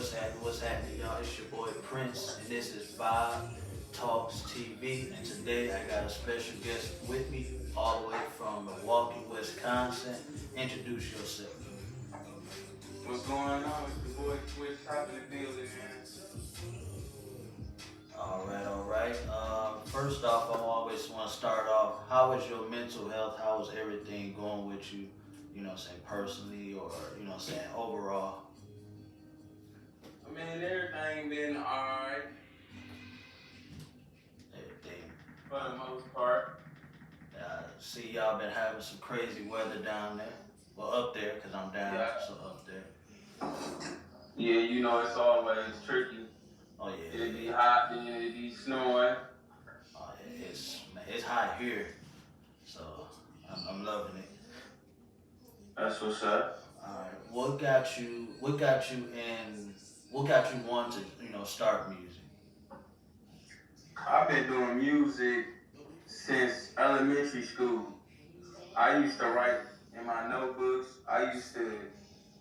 What's happening, y'all? It's your boy Prince, and this is Vibe Talks TV. And today I got a special guest with me, all the way from Milwaukee, Wisconsin. Introduce yourself. What's going on? It's the boy Twitch top in the building, man. All right. First off, I always want to start off. How is your mental health? How is everything going with you? You know, what I'm saying personally, or you know, what I'm saying overall. I mean, everything been alright Everything. for the most part. See, y'all been having some crazy weather down there. Well, up there, because I'm down, Yeah. so up there. Yeah, you know it's always tricky. Oh, yeah. It'd be hot, then it'd be snowing. Oh, yeah, it's hot here, so I'm loving it. That's what's up. All right, what got you want to, start music? I've been doing music since elementary school. I used to write in my notebooks. I used to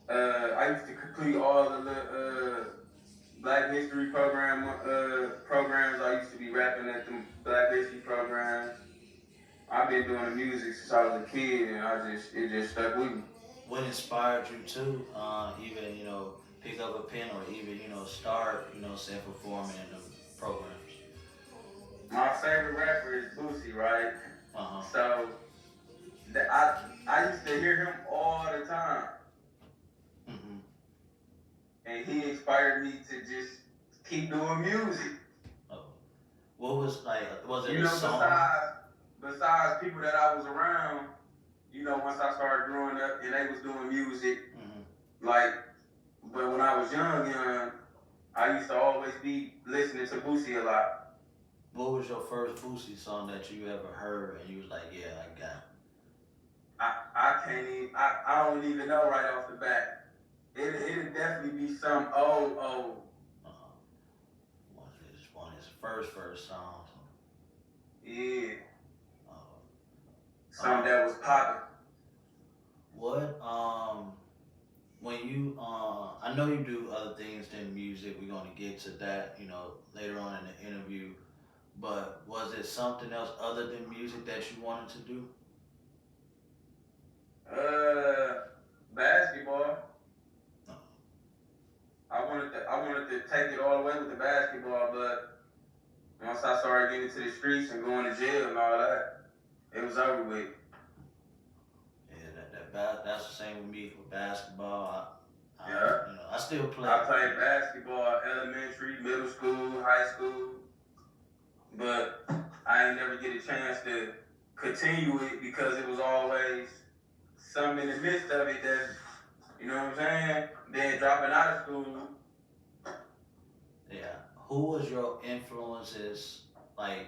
complete all of the Black History programs. I used to be rapping at the Black History programs. I've been doing the music since I was a kid, and it just stuck with me. What inspired you to even, pick up a pen or even, start, say performing in the programs? My favorite rapper is Boosie, right? Uh-huh. So I used to hear him all the time, Mm-hmm. and he inspired me to just keep doing music. Oh. What was it You a know, song? besides people that I was around, once I started growing up and they was doing music, like, but when I was young, I used to always be listening to Boosie a lot. What was your first Boosie song that you ever heard and you was like, yeah, I got it? I can't even, I don't even know right off the bat. It'd definitely be some old. Uh, one of his first songs. Yeah. Uh, Something that was popping. What when you I know you do other things than music. We're gonna get to that, later on in the interview. But was it something else other than music that you wanted to do? Basketball. No. I wanted to take it all the way with the basketball, but once I started getting to the streets and going to jail and all that, it was over with. Yeah, that's the same with me with basketball. Yeah. I still play. I played basketball elementary, middle school, high school, but I ain't never get a chance to continue it because it was always something in the midst of it that, you know what I'm saying? Then dropping out of school. Yeah. Who was your influences, like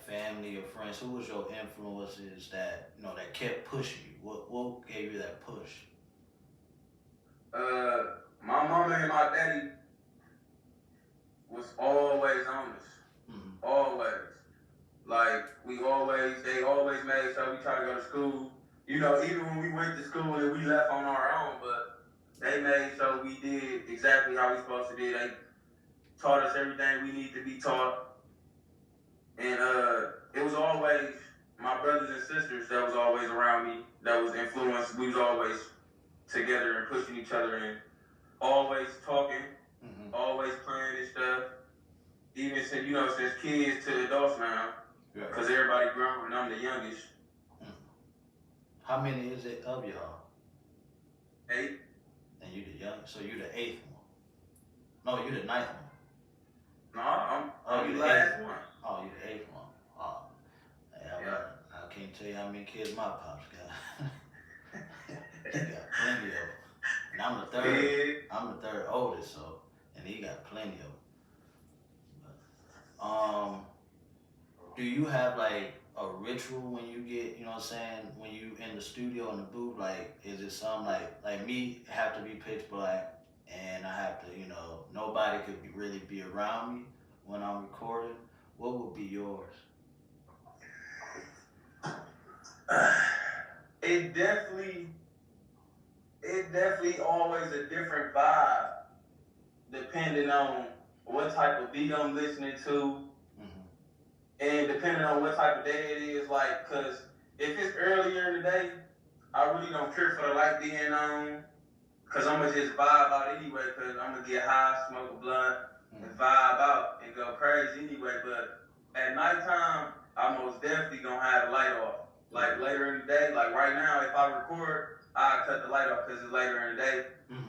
family or friends? Who was your influences that kept pushing you? What gave you that push? My mama and my daddy was always on us. Mm-hmm. Always. Like, they always made sure we try to go to school. Even when we went to school and we left on our own, but they made sure we did exactly how we supposed to do. They taught us everything we need to be taught. And it was always my brothers and sisters that was always around me, that was influenced. We was always together and pushing each other and always talking, always playing and stuff. Even since kids to adults now, because everybody grown and I'm the youngest. How many is it of y'all? 8. And you the youngest, so you the 8th one. No, you the 9th one. No, I'm you the last one. Oh, you the 8th one. Oh, yeah. I can't tell you how many kids my pops got. He got plenty of them. And I'm the third. Yeah. I'm the third oldest, and he got plenty of them. Do you have like a ritual when you get, when you in the studio in the booth? Like, is it something like me have to be pitch black and I have to, nobody could really be around me when I'm recording? What would be yours? It definitely always a different vibe depending on what type of beat I'm listening to, and depending on what type of day it is, like, cause if it's earlier in the day, I really don't care for the light being on, cause I'm gonna just vibe out anyway, cause I'm gonna get high, smoke a blunt, and vibe out and go crazy anyway. But at nighttime, I most definitely gonna have the light off. Like later in the day, like right now, if I record, I cut the light off because it's later in the day.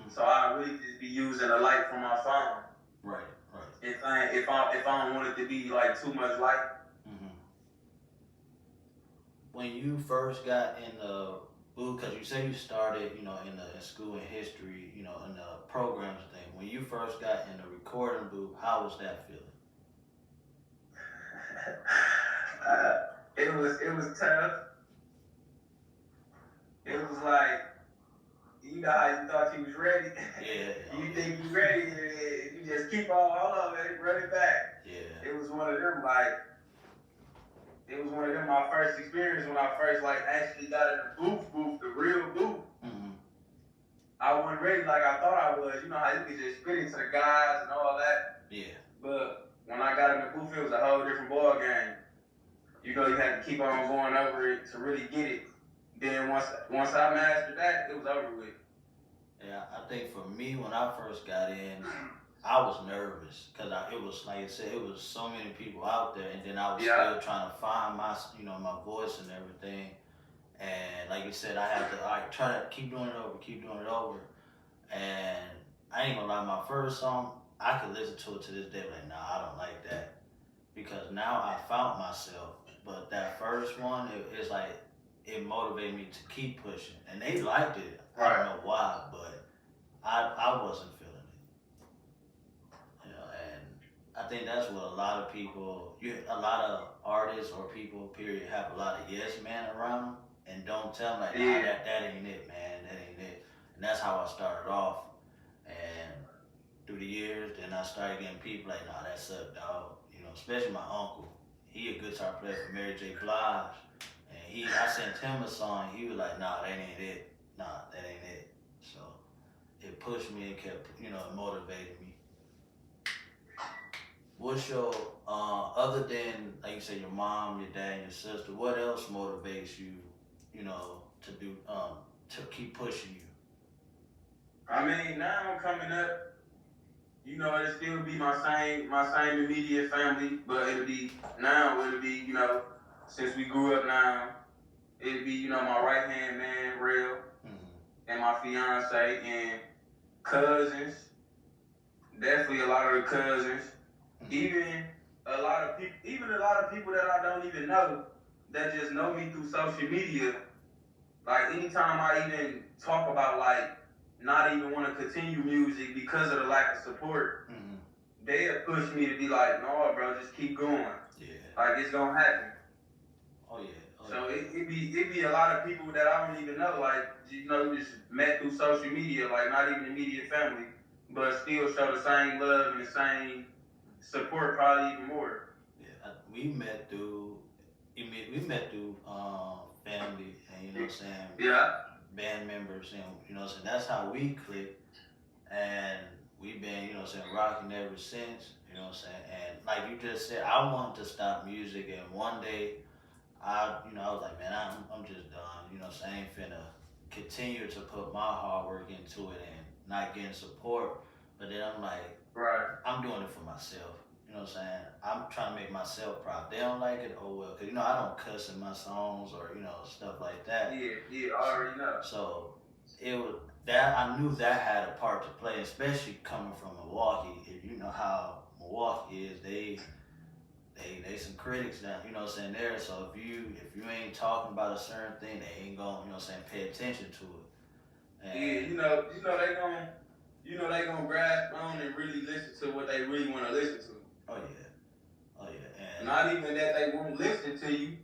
So I really just be using the light from my phone. Right. If I don't want it to be like too much light. When you first got in the booth, because you say you started, in school in history, in the programs thing. When you first got in the recording booth, how was that feeling? It was tough. It was like, you know how you thought you was ready. Yeah. You think you ready, you just keep on, hold on, man, run it back. Yeah. It was one of them, my first experience when I first, actually got in the booth, the real booth. I wasn't ready like I thought I was. You know how you could just spit into the guys and all that? Yeah. But when I got in the booth, it was a whole different ball game. You had to keep on going over it to really get it. Then once I mastered that, it was over with. Yeah, I think for me, when I first got in, I was nervous because it was, like I said, it was so many people out there, and then I was still trying to find my voice and everything. And like you said, I had to try to keep doing it over. And I ain't gonna lie, my first song, I could listen to it to this day, like, nah, I don't like that. Because now I found myself. But that first one, it's like, it motivated me to keep pushing. And they liked it. I don't know why, but I wasn't feeling it. And I think that's what a lot of people, a lot of artists or people, period, have a lot of yes men around them and don't tell them, like, nah, that ain't it, man, that ain't it. And that's how I started off. And through the years, then I started getting people like, nah, that sucked, dog. Especially my uncle. He a guitar player for Mary J. Blige. And I sent him a song, he was like, nah, that ain't it. Nah, that ain't it. So it pushed me and kept, it motivated me. What's your, other than, like you said, your mom, your dad, and your sister, what else motivates you, to do, to keep pushing you? I mean, now I'm coming up, it'll still be my same immediate family, but it'll be, since we grew up now, it'll be, my right-hand man, Real, and my fiance, and cousins, definitely a lot of the cousins, even a lot of people that I don't even know, that just know me through social media. Like, anytime I even talk about, not even want to continue music because of the lack of support, they'll push me to be like, no, bro, just keep going. Yeah. Like, it's going to happen. Oh, yeah. So it be a lot of people that I don't even know, just met through social media, not even immediate family, but still show the same love and the same support, probably even more. Yeah, we met through family, and you know what I'm saying? Yeah. Band members, and you know what I'm saying? That's how we clicked, and we've been, you know what I'm saying, rocking ever since, you know what I'm saying? And like you just said, I wanted to stop music, and one day, I was like, man, I'm just done, you know what I'm saying? I ain't finna continue to put my hard work into it and not getting support, but then I'm like, I'm doing it for myself. You know what I'm saying? I'm trying to make myself proud. They don't like it, oh well, because, I don't cuss in my songs or, stuff like that. Yeah, I already know. So, it was, that, I knew that had a part to play, especially coming from Milwaukee. If you know how Milwaukee is, they some critics now, you know what I'm saying, there. So, if you ain't talking about a certain thing, they ain't gonna, you know what I'm saying, pay attention to it. And they gonna grasp on and really listen to what they really want to listen to. Oh yeah. And not even that they won't listen to you.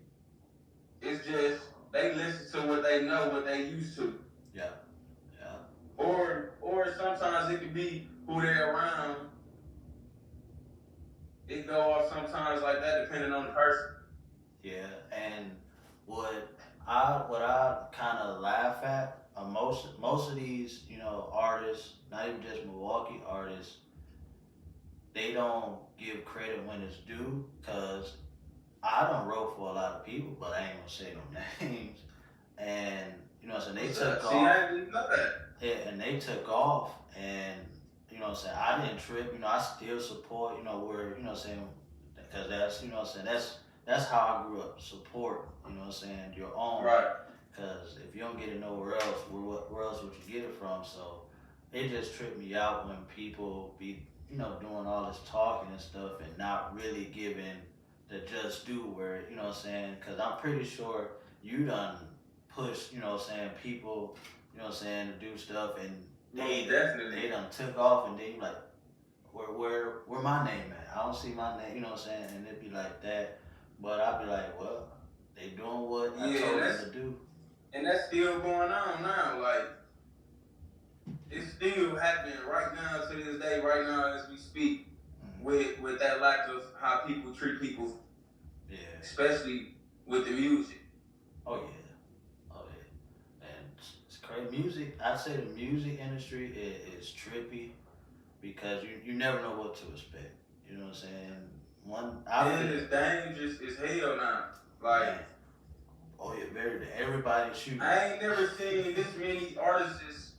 It's just they listen to what they know, what they used to. Yeah. Or sometimes it could be who they're around. It go off sometimes like that, depending on the person. Yeah, and what I kind of laugh at, most of these, artists, not even just Milwaukee artists, they don't give credit when it's due, cause I done wrote for a lot of people, but I ain't gonna say no names. And you know what I'm saying, they took See, off. I didn't know that. Yeah, and they took off, and you know what I'm saying, I didn't trip. You know, I still support. You know where, you know what I'm saying, because that's, you know what I'm saying, that's how I grew up. Support. You know what I'm saying, your own. Right. Because if you don't get it nowhere else, where else would you get it from? So it just tripped me out when people be, you know, doing all this talking and stuff and not really giving the just due where, you know what I'm saying? Because I'm pretty sure you done push, you know what I'm saying, people, you know what I'm saying, to do stuff, and they done took off, and then you like, where my name at? I don't see my name, you know what I'm saying? And it'd be like that. But I'd be like, well, they doing what I told them to do. And that's still going on now. Like, it's still happening right now to this day, right now as we speak, with that lack of how people treat people. Yeah. Especially with the music. Oh yeah. And it's crazy. Music, I'd say the music industry is trippy because you never know what to expect. You know what I'm saying? It is dangerous as hell now. Like, man. Oh yeah, everybody shooting. I ain't never seen this many artists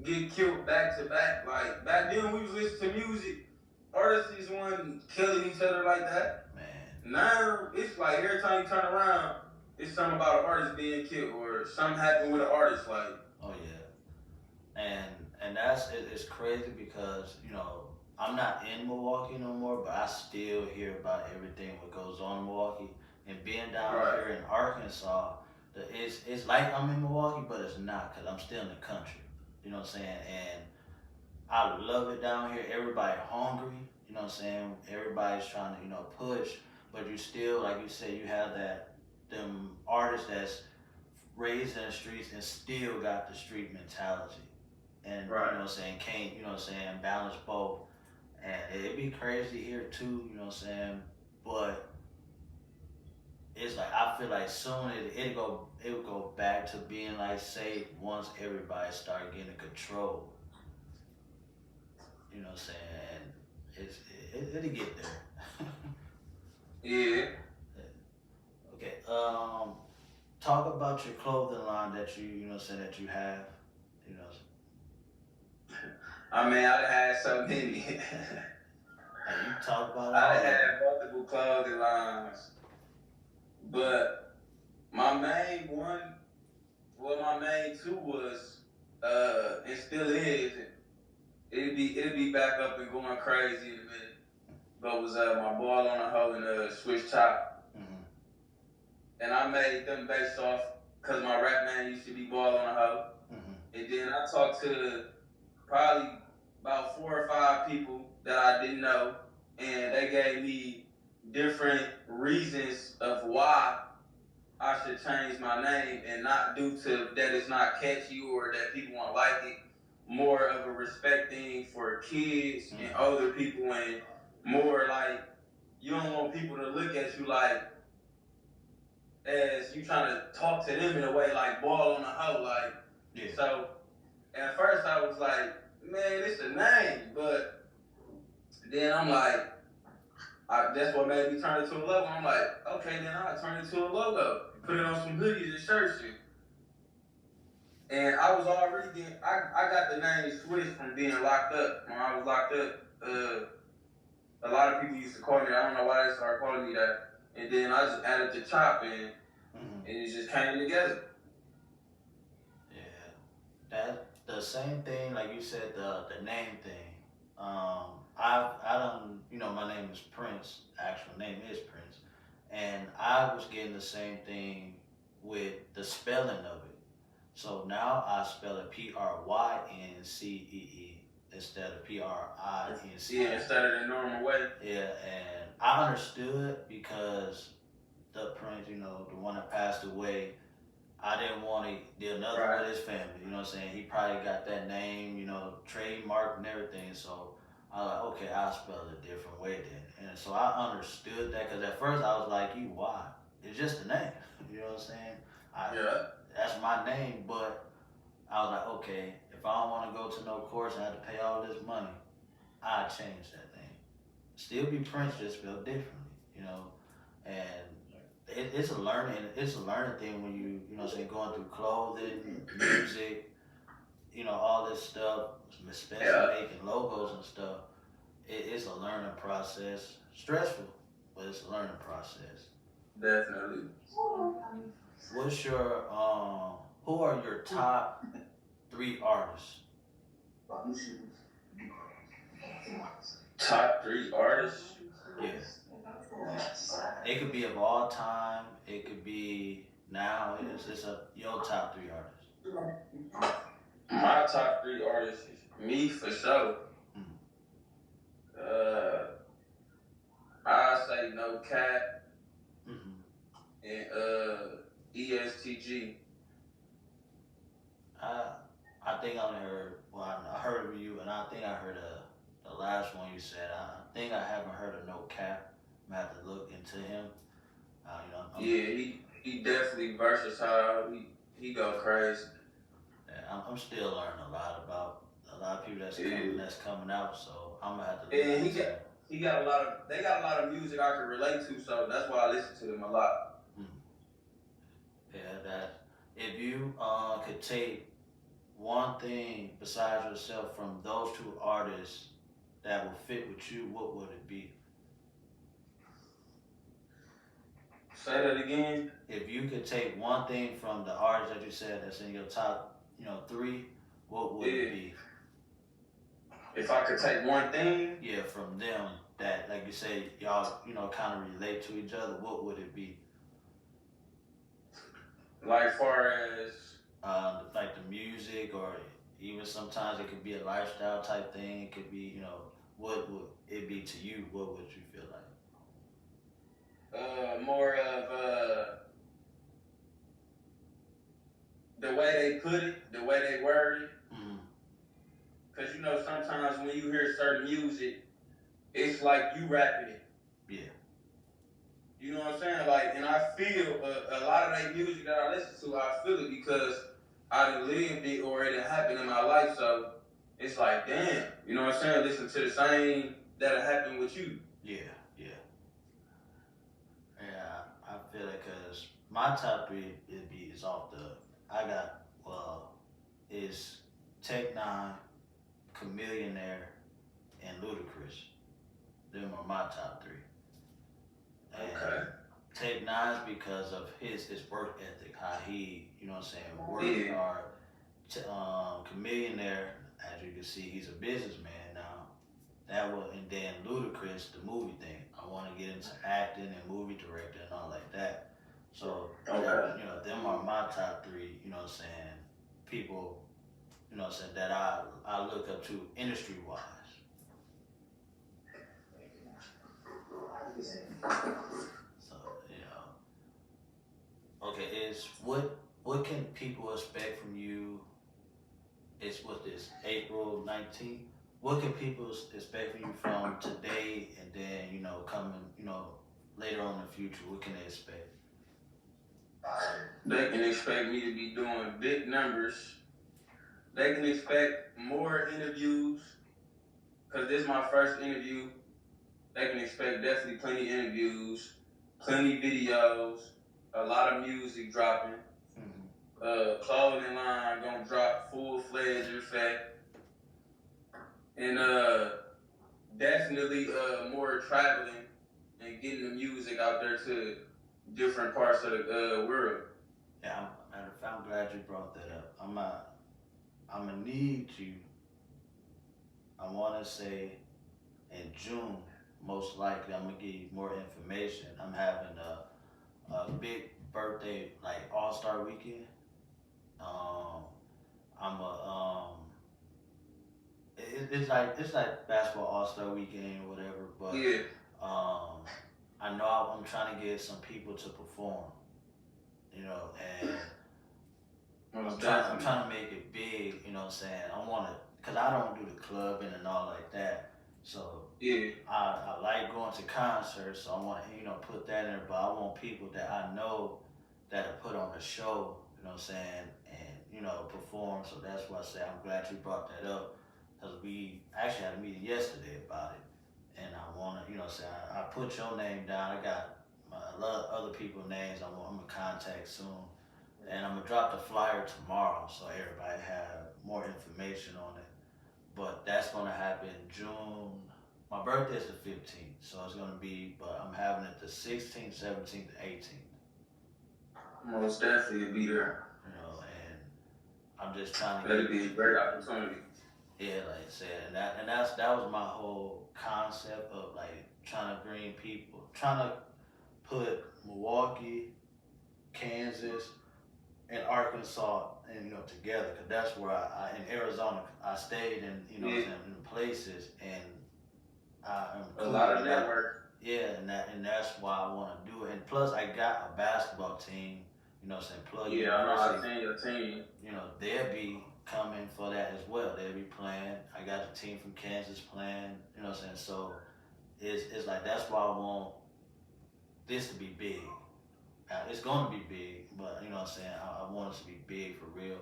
get killed back to back. Like, back then we was listening to music, artists wasn't killing each other like that. Man. Now it's like every time you turn around, it's something about an artist being killed or something happened with an artist. Like, oh yeah, and it's crazy because, you know, I'm not in Milwaukee no more, but I still hear about everything what goes on in Milwaukee. And being down here in Arkansas, it's like I'm in Milwaukee, but it's not, because I'm still in the country. You know what I'm saying? And I love it down here. Everybody hungry. You know what I'm saying? Everybody's trying to, you know, push, but you still, like you said, you have them artists that's raised in the streets and still got the street mentality. And you know what I'm saying, can't, you know what I'm saying, balance both. And it'd be crazy here too, you know what I'm saying? But it's like, I feel like soon it would go back to being like safe once everybody start getting control. You know what I'm saying? It'll get there. Yeah. Okay. Talk about your clothing line that you know what I'm saying, that you have. You know. I mean, I had so many. And you talk about it. I had multiple clothing lines. But my main two was, and still is, it'd be back up and going crazy in a minute. But was my ball on a hoe and a switch top. Mm-hmm. And I made them based off, because my rap name used to be Ball on a Hoe. Mm-hmm. And then I talked to probably about 4 or 5 people that I didn't know, and they gave me different reasons of why I should change my name, and not due to that it's not catchy or that people won't like it. More of a respect thing for kids and older people, and more like you don't want people to look at you like as you trying to talk to them in a way like ball on a hoe. Like, yeah. So at first I was like, man, it's a name, but then I'm like, that's what made me turn it to a logo. I'm like, okay, then I'll turn it to a logo. Put it on some hoodies and shirts. And I was already getting, I got the name switched from being locked up. When I was locked up, a lot of people used to call me, I don't know why they started calling me that. And then I just added the chop and it just came together. Yeah. That the same thing, like you said, the name thing. I don't, you know, my name is Prince. Actual name is Prince, and I was getting the same thing with the spelling of it. So now I spell it Pryncee instead of Prince. Yeah, instead of the normal way. Yeah, and I understood because the Prince, you know, the one that passed away, I didn't want to do another with his family. You know what I'm saying? He probably got that name, you know, trademark and everything. So I was like, okay, I'll spell it a different way then. And so I understood that, because at first I was like, why? It's just a name. You know what I'm saying? That's my name, but I was like, okay, if I don't want to go to no course and I have to pay all this money, I'll change that name. still be Prince, just spelled differently, you know. And it's a learning thing when you know what I'm saying, going through clothing, music, you know, all this stuff, especially Yeah, making logos and stuff. It's a learning process. Stressful, but it's a learning process. definitely. What's your who are your top three artists? Top three artists. Yeah. It could be of all time. It could be now. It's a your top three artists. My top three artists is me for sure. Mm. Uh, I say No Cap Mm-hmm. and ESTG. I I think I heard. Well, I heard of you, and I think I heard the last one you said. I think I haven't heard of No Cap. I'm gonna have to look into him. You know, Yeah, he definitely versatile. He go crazy. I'm still learning a lot about a lot of people Yeah. that's coming out. So I'm gonna have to look And into it. he got a lot of they got a lot of music I can relate to, so that's why I listen to them a lot. Mm. Yeah, that if you could take one thing besides yourself from those two artists that will fit with you, what would it be? Say that again. If you could take one thing from the artists that you said that's in your top, you know, three, what would it be? If I could take one thing, Yeah, from them that, like you say, y'all, you know, kind of relate to each other, what would it be? like far as Like the music, or even sometimes it could be a lifestyle type thing. It could be, you know, what would it be to you? What would you feel like? more of the way they put it, the way they word it. Mm-hmm. Cause you know sometimes when you hear certain music, it's like you rapping it. Yeah. You know what I'm saying? Like, and I feel a lot of that music that I listen to, I feel it because I done lived it or it done happened in my life. So it's like, damn, you know what I'm saying? Listen to the same that happened with you. Yeah, yeah, yeah. I feel it because my top three is off the. I got is Tech Nine, Chameleonaire, and Ludacris. Them are my top three. And Okay. Tech Nine's because of his work ethic, how he, you know what I'm saying, worked Yeah. hard. Chameleonaire, as you can see, he's a businessman now. That was, and then Ludacris, the movie thing. I want to get into acting and movie director and all like that. So, Okay. you know, them are my top three. You know what I'm saying? People, you know what I'm saying, that I look up to industry wise. So, you know, okay, is what can people expect from you? It's what this April 19th. What can people expect from you from today and then, you know, coming, you know, later on in the future? What can they expect? They can expect me to be doing big numbers. They can expect more interviews because this is my first interview. They can expect definitely plenty of interviews, plenty videos, a lot of music dropping. Mm-hmm. Clothing line gonna drop full fledged effect, and definitely more traveling and getting the music out there to different parts of the world. Yeah, I'm glad you brought that up. I'm gonna need you. I want to say in June, most likely, I'm gonna give you more information. I'm having a big birthday, like All Star Weekend. Um, I'm a it's like basketball All Star Weekend or whatever. But Yeah. I know I'm trying to get some people to perform. You know, and I'm trying to make it big. You know what I'm saying? I want to, cause I don't do the clubbing and all like that. So Yeah. I like going to concerts. So I want to, you know, put that in there. But I want people that I know that'll put on a show. You know what I'm saying? And you know, perform. So that's why I say I'm glad you brought that up, because we actually had a meeting yesterday about it, and I want to, you know, say I put your name down. I got a lot of other people's names I'm gonna contact soon, and I'm gonna drop the flyer tomorrow so everybody have more information on it. But that's gonna happen June. My birthday is the 15th, so it's gonna be. But I'm having it the 16th, 17th, 18th. Most definitely be there. You know, and I'm just trying to. That'd be a great opportunity. Yeah, like I said, and that was my whole concept of like trying to bring people, trying to put Milwaukee, Kansas, and Arkansas, and you know, together, because that's where I in Arizona I stayed in, you know, in places, and I'm a lot of network. Yeah, and that's why I want to do it, and plus I got a basketball team, you know, saying Plug University. I know I seen your team. You know, they'll be coming for that as well. They'll be playing. I got a team from Kansas playing. You know what I'm saying? So it's like that's why I want this to be big. It's going to be big, but you know what I'm saying? I want it to be big for real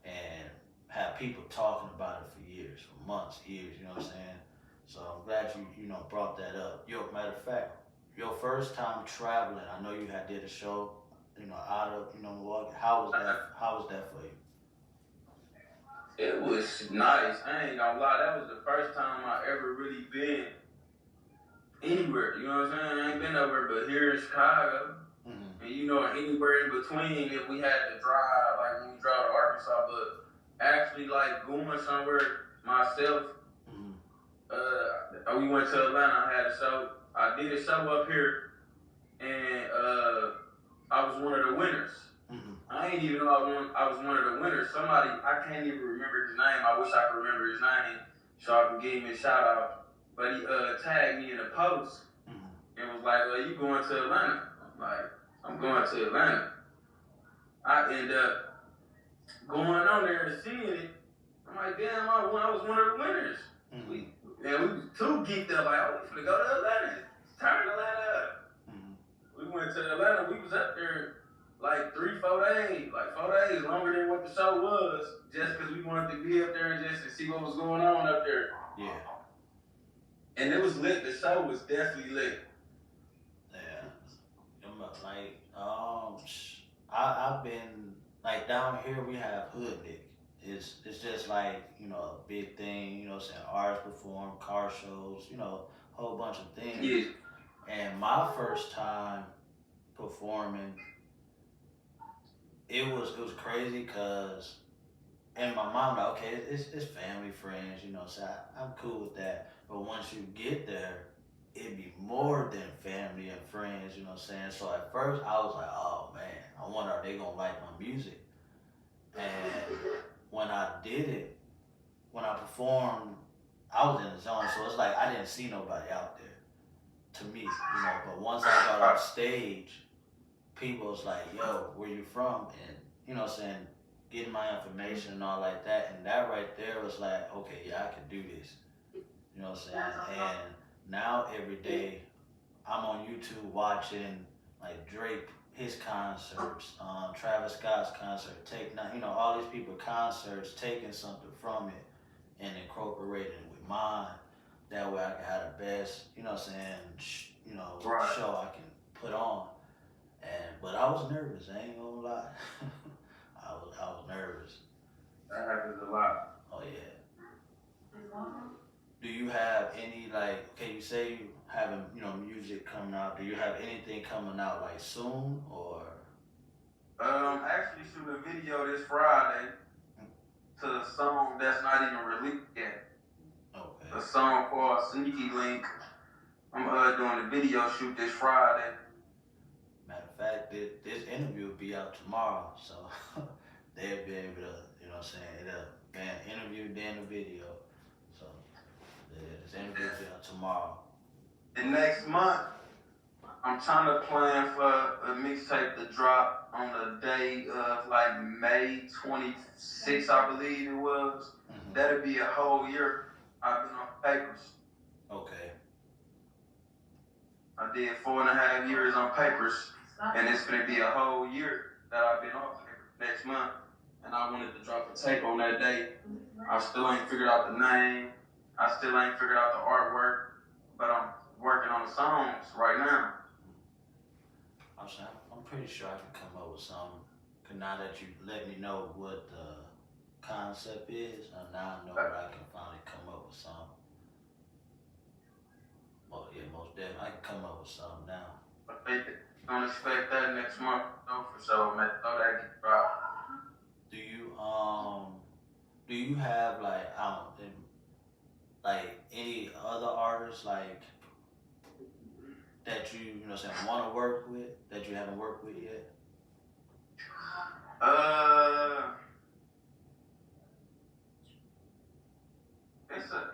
and have people talking about it for years, for months, years, you know what I'm saying? So I'm glad you know, brought that up. Matter of fact, your first time traveling, I know you had did a show, you know, out of, you know, Milwaukee. How was that for you? It was nice. I ain't gonna lie, that was the first time I ever really been anywhere. You know what I'm saying? I ain't been nowhere but here in Chicago. Mm-hmm. And you know, anywhere in between if we had to drive, like when we drove to Arkansas, but actually like going somewhere myself, we went to Atlanta, I had a show. I did a show up here and I was one of the winners. Mm-hmm. I ain't even know I was one of the winners. Somebody, I can't even remember his name. I wish I could remember his name so I could give him a shout out. But he tagged me in a post and was like, well, you going to Atlanta? I'm like, I'm going to Atlanta. I end up going on there and seeing it. I'm like, damn, I was one of the winners. Mm-hmm. We was too geeked up, like, oh, we finna go to Atlanta. Turn Atlanta up. Mm-hmm. We went to Atlanta, we was up there like 3-4 days, like 4 days, longer than what the show was, just because we wanted to be up there and just to see what was going on up there. Yeah. And it was lit. The show was definitely lit. Yeah. Like, I've been, like, down here we have Hood Nick. It's just like, you know, a big thing, you know what I'm saying, artists perform, car shows, you know, a whole bunch of things. Yeah. And my first time performing, it was crazy because, and my mom, like, okay, it's family, friends, you know, so I'm cool with that. But once you get there, it'd be more than family and friends, you know what I'm saying? So at first I was like, oh man, I wonder are they gonna like my music? And when I did it, when I performed, I was in the zone, so it's like I didn't see nobody out there to me, you know. But once I got off stage, people was like, yo, where you from? And, you know what I'm saying, getting my information and all like that. And that right there was like, okay, yeah, I can do this. You know what I'm saying? And now every day I'm on YouTube watching like Drake, his concerts, Travis Scott's concert, you know, all these people concerts, taking something from it and incorporating it with mine. That way I can have the best, you know what I'm saying, you know, show I can put on. But I was nervous, I ain't gonna lie. I was nervous. That happens a lot. Oh yeah. Do you have any, like, okay, you say you having, you know, music coming out. Do you have anything coming out like soon or? Actually shooting a video this Friday to the song that's not even released yet. Okay. A song called Sneaky Link. I'm doing a video shoot this Friday. Matter of fact, this interview will be out tomorrow, so they'll be able to, you know what I'm saying, it'll be an interview, then a video. So this interview will be out tomorrow. The next month, I'm trying to plan for a mixtape to drop on the day of like May 26th, I believe it was. Mm-hmm. That'll be a whole year I've been on papers. Okay. I did 4.5 years on papers, and it's gonna be a whole year that I've been on papers next month. And I wanted to drop a tape on that day. I still ain't figured out the name. I still ain't figured out the artwork, but I'm working on the songs right now. I'm pretty sure I can come up with something. Cause now that you let me know what the concept is, now I know that I can finally come up with something. Well, yeah, most definitely, I can come up with something now. Don't expect that next month, no, for sure, man. Know that get dropped. Do you have like any other artists like that you know saying want to work with that you haven't worked with yet?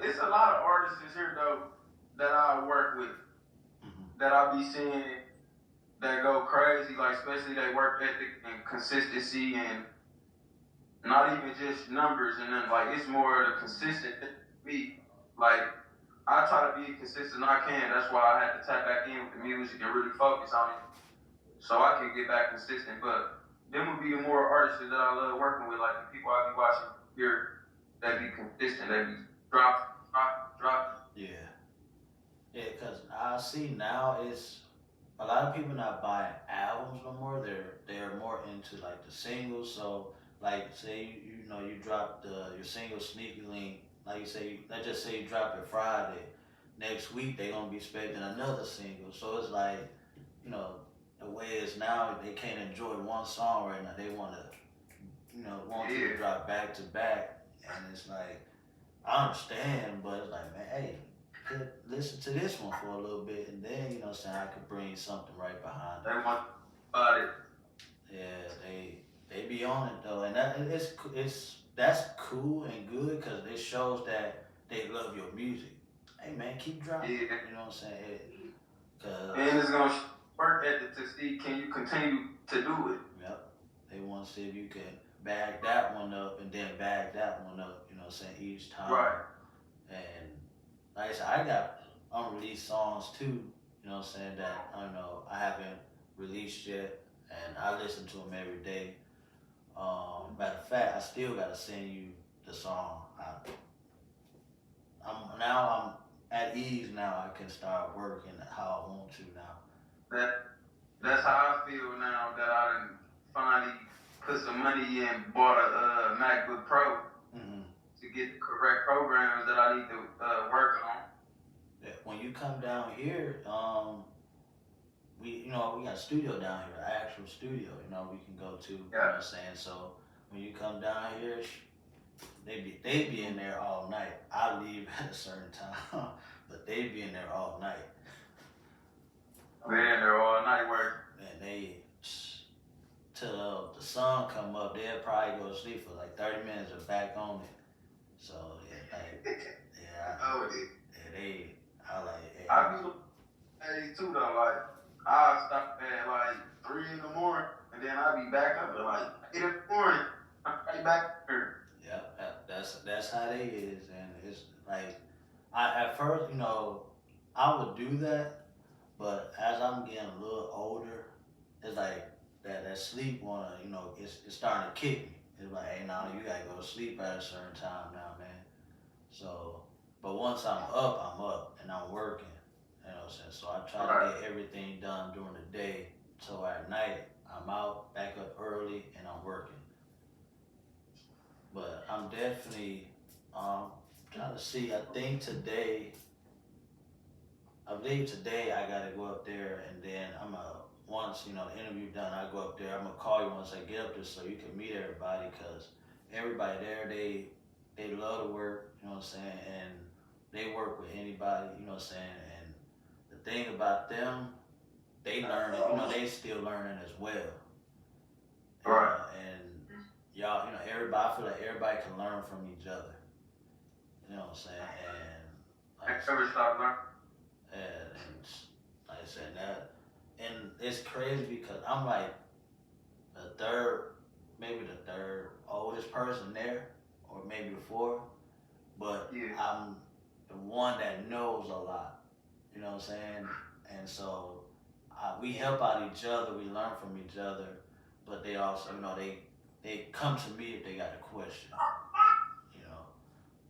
It's a lot of artists here though that I work with, that I be seeing that go crazy, like especially they work ethic and consistency and not even just numbers and then like it's more the consistent me. Like I try to be as consistent I can. That's why I had to tap back in with the music and really focus on it so I can get back consistent. But them would be the more artists that I love working with, like the people I be watching here that be consistent, that be drop. Yeah, because I see now it's a lot of people not buying albums no more. They're more into like the singles. So like say you know you drop your single Sneaky Link. Like you say, let's just say you drop it Friday. Next week they gonna be expecting another single. So it's like you know the way it's now they can't enjoy one song right now. They wanna want you to drop back to back, and it's like I understand, but it's like man, hey listen to this one for a little bit, and then you know, saying I could bring something right behind it. They want about it. Yeah, they be on it though, and that's cool and good because it shows that they love your music. Hey man, keep dropping. Yeah. You know what I'm saying? And it's gonna work at to see can you continue to do it. Yep. They want to see if you can bag that one up and then bag that one up. You know what I'm saying? Each time. Right. And like I said, I got unreleased songs too, you know what I'm saying, that I haven't released yet, and I listen to them every day. Matter of fact, I still gotta send you the song. I'm at ease now. I can start working how I want to now. That's how I feel now that I done finally put some money in, bought a MacBook Pro. To get the correct programs that I need to work on. Yeah, when you come down here, we got a studio down here, an actual studio. We can go to. You know what I'm saying? So when you come down here, they be in there all night. I leave at a certain time, but they be in there all night. They're in there all night working. And they till the sun come up, they'll probably go to sleep for like 30 minutes or back on it. So I be hey too though, like I stop at like 3 in the morning and then I be back up at like 8 in the morning. I'm right back there. Yeah, that's how they is, and it's like at first, I would do that, but as I'm getting a little older, it's like that sleep it's starting to kick me. It's like, hey, now you gotta go to sleep at a certain time now, man. So, but once I'm up and I'm working, you know what I'm saying? So I try to get everything done during the day, so at night I'm out, back up early, and I'm working. But I'm definitely trying to see. I believe today I gotta go up there, and then once the interview done, I go up there. I'm gonna call you once I get up there so you can meet everybody, cause everybody there they love to work, you know what I'm saying, and they work with anybody, you know what I'm saying. And the thing about them, they learning, they still learning as well. Right. And y'all, everybody, I feel like everybody can learn from each other. You know what I'm saying? And never stop learning. And like I said, and it's crazy because I'm like maybe the third oldest person there, or maybe the fourth, but I'm the one that knows a lot. You know what I'm saying? And so we help out each other, we learn from each other, but they also, they come to me if they got a question.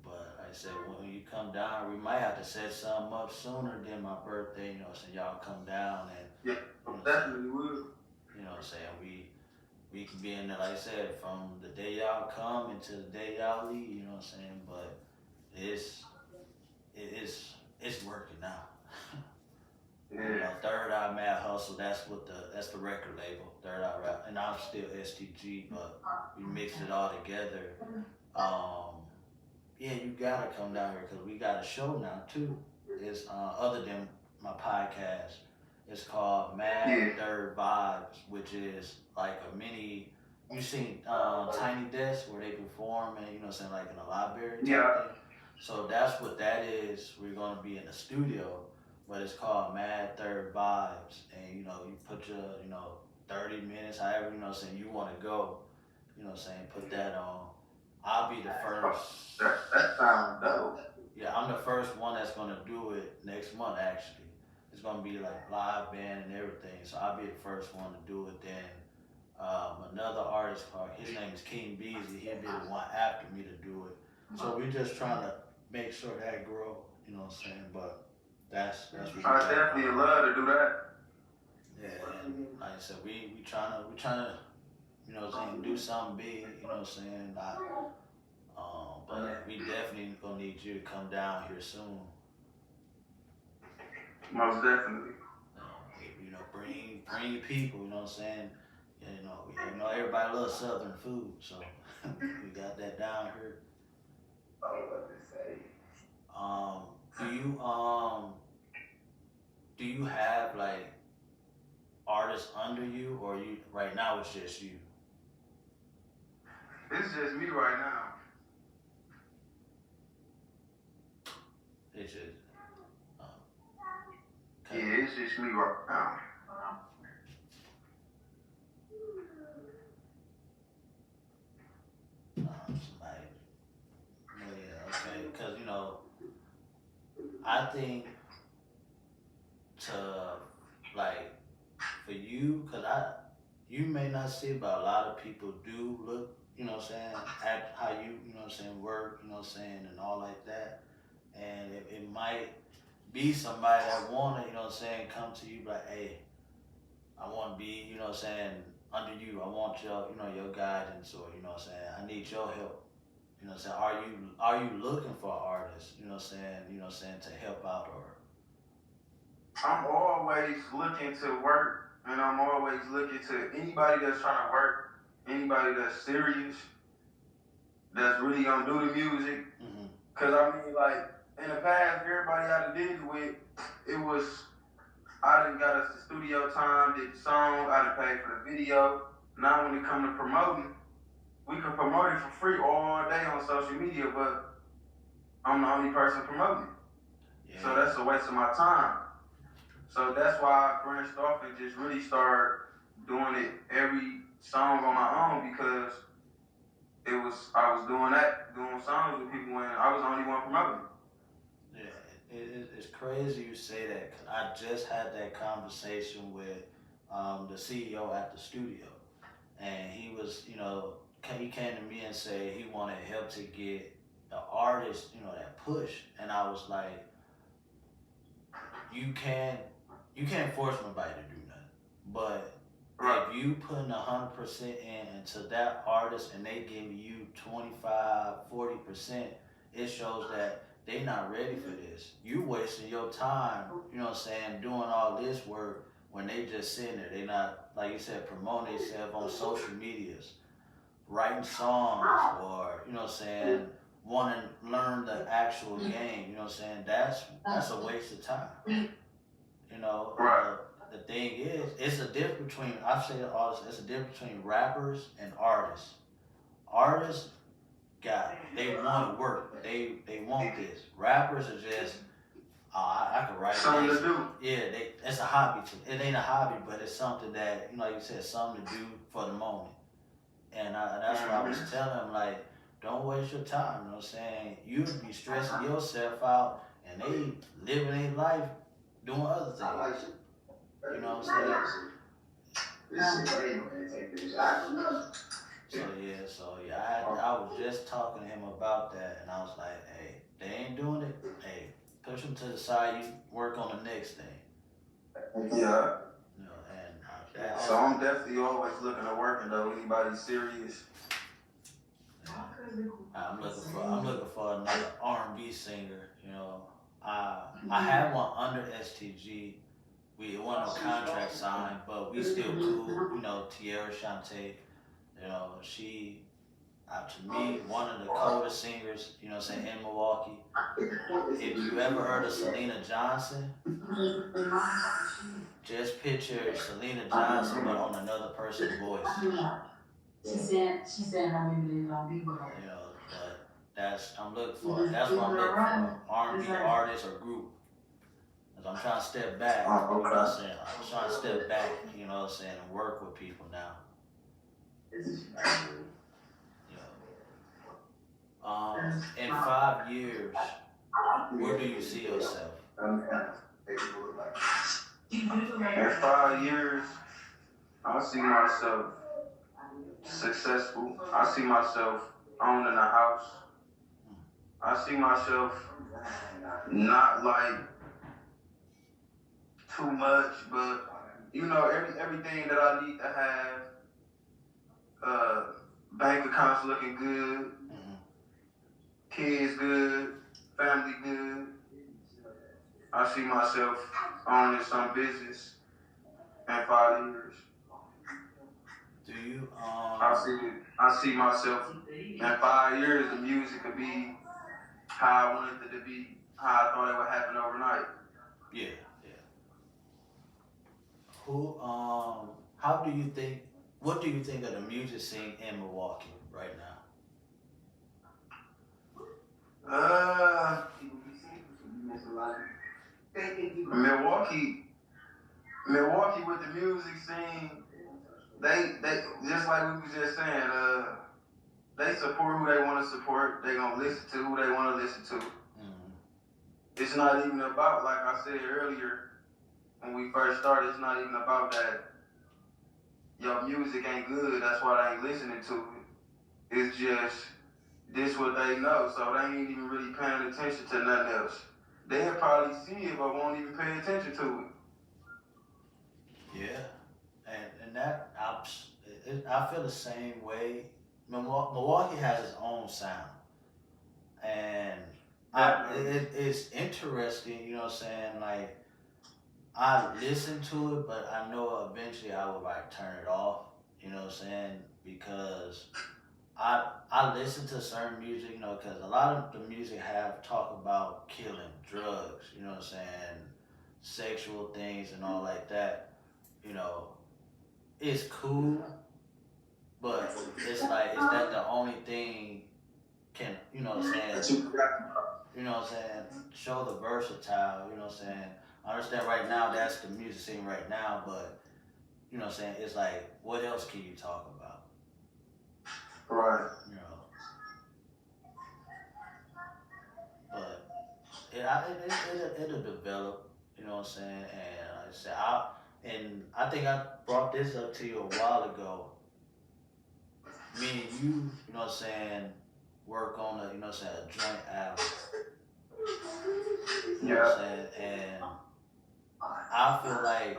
But like I said, when you come down, we might have to set something up sooner than my birthday, you know what I'm saying? Y'all come down and, Yeah, you know, definitely would. you know what I'm saying? We can be in there, like I said, from the day y'all come until the day y'all leave, you know what I'm saying? But it's working out. Yeah. You know, Third Eye Mad Hustle, that's the record label, Third Eye Rap, and I'm still STG, but we mix it all together. Yeah, you gotta come down here because we got a show now too. It's other than my podcast. It's called Mad Third Vibes, which is like a mini. You seen Tiny Desk where they perform and you know what I'm saying, like in a library type thing. So that's what that is. We're gonna be in the studio, but it's called Mad Third Vibes, and you know you put your 30 minutes, however you know what I'm saying you want to go. You know what I'm saying, put that on. I'll be the first. That sounds dope. Yeah, I'm the first one that's gonna do it next month. Actually, it's gonna be like live band and everything. So I'll be the first one to do it. Then another artist called, his name is King Beasley. He'll be the one after me to do it. So we're just trying to make sure that grow. You know what I'm saying? But that's what I definitely love to do that. Yeah, and like I said, we trying to you know what I'm saying, do something big. You know what I'm saying? But we definitely gonna need you to come down here soon. Most definitely. You know, bring your people. You know what I'm saying? Yeah, you know, everybody loves Southern food, so we got that down here. Do you have like artists under you, or you right now it's just you? It's just me right now. It's just yeah, it's just me right now. Somebody. Yeah, okay, because you know, I think to like for you, because you may not see it, but a lot of people do look, you know what I'm saying, at how you know what I'm saying, work, you know what I'm saying, and all like that. And it might be somebody that wanna, you know what I'm saying, come to you like, hey, I wanna be, you know what I'm saying, under you. I want your, you know, your guidance, or you know what I'm saying, I need your help. You know what I'm saying? Are you looking for artists, you know what I'm saying, to help out, or I'm always looking to work, and I'm always looking to anybody that's trying to work, anybody that's serious, that's really gonna do the music. Mm-hmm. Cause I mean, like in the past, everybody I did it with, it was I done got us the studio time, did the song, I done paid for the video. Now when it come to promoting, we can promote it for free all day on social media, but I'm the only person promoting it. Yeah. So that's a waste of my time. So that's why I branched off and just really started doing it every song on my own, because I was doing songs with people when I was the only one promoting. Yeah, it's crazy you say that, because I just had that conversation with the CEO at the studio, and he was, you know, he came to me and said he wanted help to get the artist, you know, that push, and I was like, you can't force nobody to do nothing, but if you putting 100% into that artist and they give you 25-40%, it shows that they not ready for this. You wasting your time, you know what I'm saying, doing all this work when they just sitting there. They not, like you said, promoting themselves on social medias, writing songs, or you know what I'm saying, want to learn the actual game. You know what I'm saying? That's a waste of time. You know. The thing is, it's a difference between, I say to artists, it's a difference between rappers and artists. Artists they want to work. They want this. Rappers are just, I can write something to do. Yeah, it's a hobby to. It ain't a hobby, but it's something that, you know, like you said, something to do for the moment. And that's why I was telling them, like, don't waste your time. You know what I'm saying? You'd be stressing yourself out, and they living their life doing other things. You know what I'm saying? So yeah, I was just talking to him about that, and I was like, hey, They ain't doing it. Hey, push them to the side. You work on the next thing. Yeah. You know, and that's. So I'm definitely always looking to working though. Anybody serious? I'm looking for another R&B singer. You know, I had one under STG. We wasn't no contract signed, but we still cool. You know, Tierra Shantae. You know, she, to me, one of the coldest singers. You know, what I'm saying, in Milwaukee. If you ever heard of Selena Johnson, just picture Selena Johnson, but on another person's voice. She said her baby is gonna be with her. You know, but that's what I'm looking for. R&B artist or group. Cause I'm trying to step back. You know what I'm saying? I'm trying to step back. You know what I'm saying? And work with people now. You know, in 5 years, where do you see yourself? In 5 years, I see myself successful. I see myself owning a house. I see myself not like too much, but you know, everything that I need to have. Bank accounts looking good, kids good, family good. I see myself owning some business in 5 years. Do you? I see myself in 5 years. The music could be how I wanted it to be, how I thought it would happen overnight. Yeah. Who? How do you think? What do you think of the music scene in Milwaukee right now? Milwaukee with the music scene, they just like we was just saying, they support who they want to support. They gonna listen to who they want to listen to. It's not even about, like I said earlier, when we first started, it's not even about that your music ain't good, that's why they ain't listening to it. It's just this what they know, so they ain't even really paying attention to nothing else. They'll probably see it, but won't even pay attention to it. Yeah, and that I feel the same way. Milwaukee has its own sound, and it's interesting. You know what I'm saying? Like, I listen to it, but I know eventually I will like turn it off. You know what I'm saying? Because I listen to certain music, you know, because a lot of the music have talk about killing, drugs, you know what I'm saying, sexual things and all like that. You know, it's cool, but it's like, is that the only thing can, you know what I'm saying? You know what I'm saying? Show the versatile, you know what I'm saying? I understand right now that's the music scene right now, but you know what I'm saying? It's like, what else can you talk about? Right. You know. But it'll develop, you know what I'm saying? And like I said, I think I brought this up to you a while ago. Me and you know what I'm saying, work on you know what I'm saying, a joint album. You know what I'm saying? And I feel like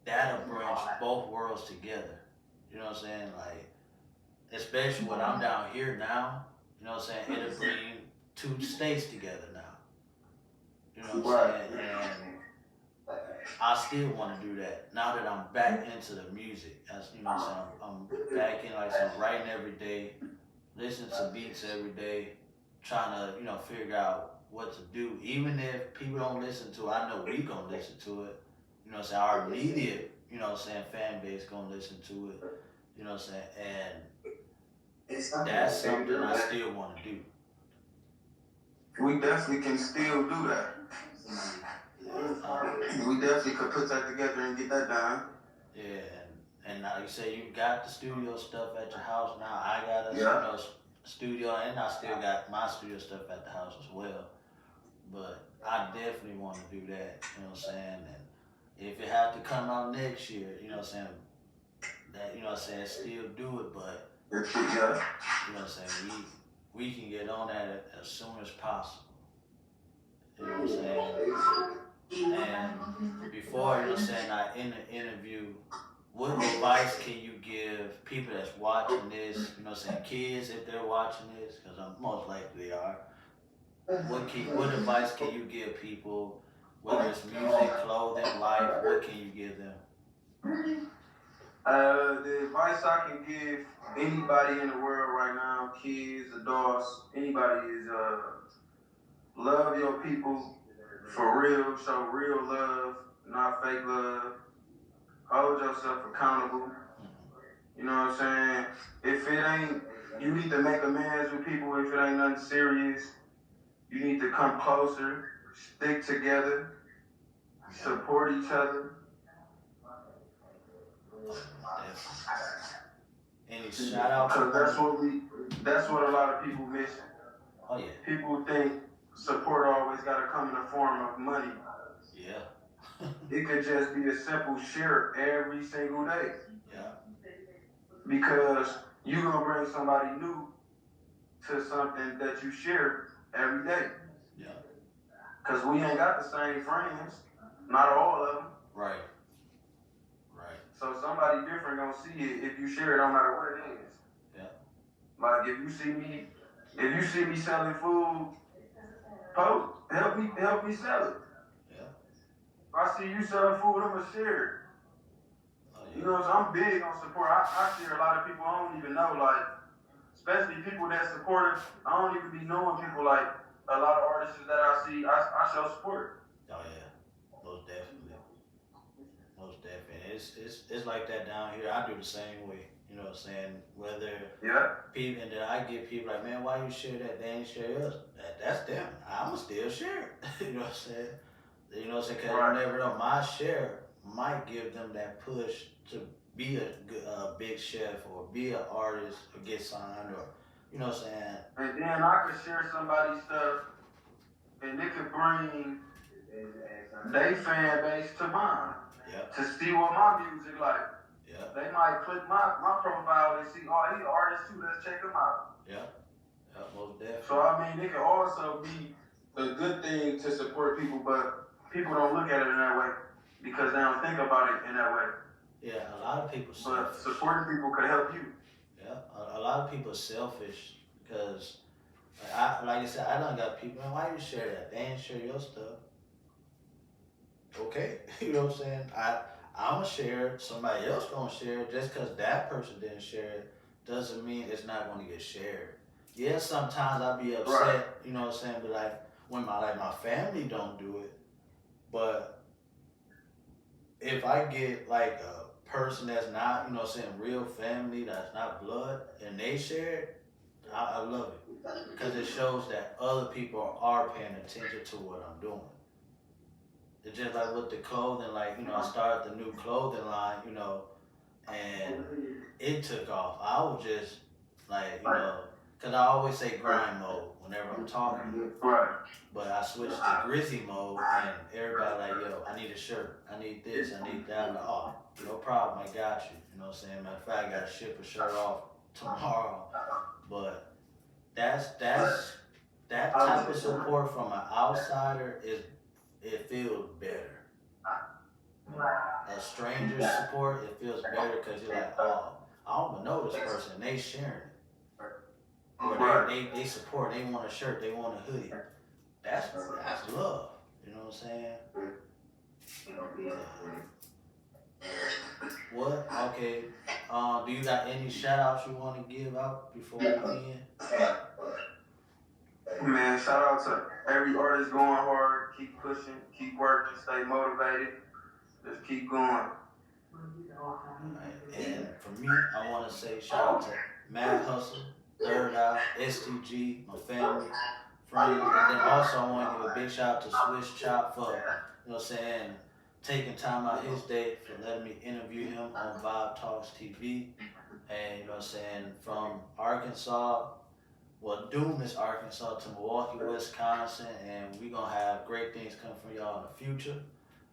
that'll bring both worlds together. You know what I'm saying? Like, especially when I'm down here now, you know what I'm saying? It'll bring 2 states together now. You know what I'm saying? And I still want to do that now that I'm back into the music. As you know what I'm saying? I'm back in, like, so I'm writing every day, listening to beats every day, trying to, you know, figure out what to do. Even if people don't listen to it, I know we gonna listen to it. You know what I'm saying? Our immediate, you know what I'm saying, fan base gonna listen to it. You know what I'm saying? And that's something I still want to do. We definitely can still do that. We definitely could put that together and get that done. Yeah, and like you say, you got the studio stuff at your house now. I got a you know, studio, and I still got my studio stuff at the house as well. But I definitely want to do that. You know what I'm saying? And if it have to come out next year, you know what I'm saying? That, you know what I'm saying, still do it, but you know what I'm saying, we can get on that as soon as possible. You know what I'm saying? And before, you know what I'm saying, I end the interview, what advice can you give people that's watching this, you know what I'm saying, kids if they're watching this, because most likely they are. What advice can you give people, whether it's music, clothing, life, what can you give them? The advice I can give anybody in the world right now, kids, adults, anybody is love your people for real, show real love, not fake love. Hold yourself accountable. You know what I'm saying? If it ain't, you need to make amends with people if it ain't nothing serious. You need to come closer, stick together, support each other. Any shout outs? Because that's what a lot of people missing. Oh yeah. People think support always gotta come in the form of money. Yeah. It could just be a simple share every single day. Yeah. Because you gonna bring somebody new to something that you share every day. Yeah. Because we ain't got the same friends, not all of them. Right. So somebody different gonna see it if you share it, no matter what it is. Yeah. Like if you see me selling food, post, help me sell it. Yeah. If I see you selling food, I'm gonna share it. Oh, yeah. You know, so I'm big on support. I share a lot of people I don't even know, like, especially people that support us. I don't even be knowing people, like a lot of artists that I see, I show support. Oh yeah, most definitely. It's like that down here. I do the same way. You know what I'm saying? Whether people, and then I get people like, man, why you share that? They ain't share yours. That's them. I'ma still share it. You know what I'm saying? You know what I'm saying? Because you never know. My share might give them that push to be a big chef or be an artist or get signed or, you know what I'm saying? And then I could share somebody's stuff and it could bring their fan base to mine. Yep. To see what my music like. Yep. They might click my profile and see, oh, he's an artist too, let's check him out. Yep. Most definitely. So, I mean, it can also be a good thing to support people, but people don't look at it in that way because they don't think about it in that way. Yeah, a lot of people But supporting people could help you. Yeah, a lot of people are selfish because, like I said, I done got people, man, why you share that? They ain't share your stuff. Okay, you know what I'm saying? I'm gonna share it. Somebody else gonna share it. Just because that person didn't share it doesn't mean it's not gonna get shared. Yeah, sometimes I'll be upset. Right. You know what I'm saying? But like when my family don't do it, but if I get like a person that's not, you know what I'm saying, real family, that's not blood, and they share it, I love it because it shows that other people are paying attention to what I'm doing. It's just like with the clothing, like, you know, I started the new clothing line, you know, and it took off. I was just like, you know, because I always say grind mode whenever I'm talking. Right. But I switched to grizzy mode, and everybody like, yo, I need a shirt. I need this. I need that. I'm like, oh, no problem. I got you. You know what I'm saying? Matter of fact, I got to ship a shirt off tomorrow. But that type of support from an outsider it feels better. A stranger's support, it feels better because you're like, oh, I don't even know this person. They sharing it. Or they support. They want a shirt. They want a hoodie. That's love. You know what I'm saying? What? Okay. Do you got any shout outs you want to give out before we end? Man, shout out to every artist going hard. Keep pushing, keep working, stay motivated. Just keep going. Right. And for me, I want to say shout out to Mad Hustle, Third Eye, STG, my family, friends, and then also I want to give a big shout out to Swiss Chop for, you know what I'm saying, taking time out his day for letting me interview him on VibezTalkTv. And you know what I'm saying, from Arkansas, well, Dumas, Arkansas to Milwaukee, Wisconsin, and we're going to have great things come from y'all in the future.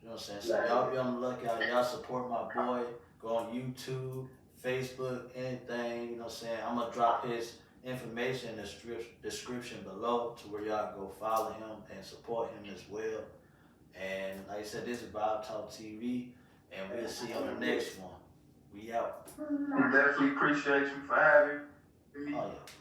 You know what I'm saying? So y'all be on the lookout. Y'all support my boy. Go on YouTube, Facebook, anything. You know what I'm saying? I'm going to drop his information in the description below to where y'all go follow him and support him as well. And like I said, this is Vibe Talk TV, and we'll see you on the next one. We out. We definitely appreciate you for having me. Oh, yeah.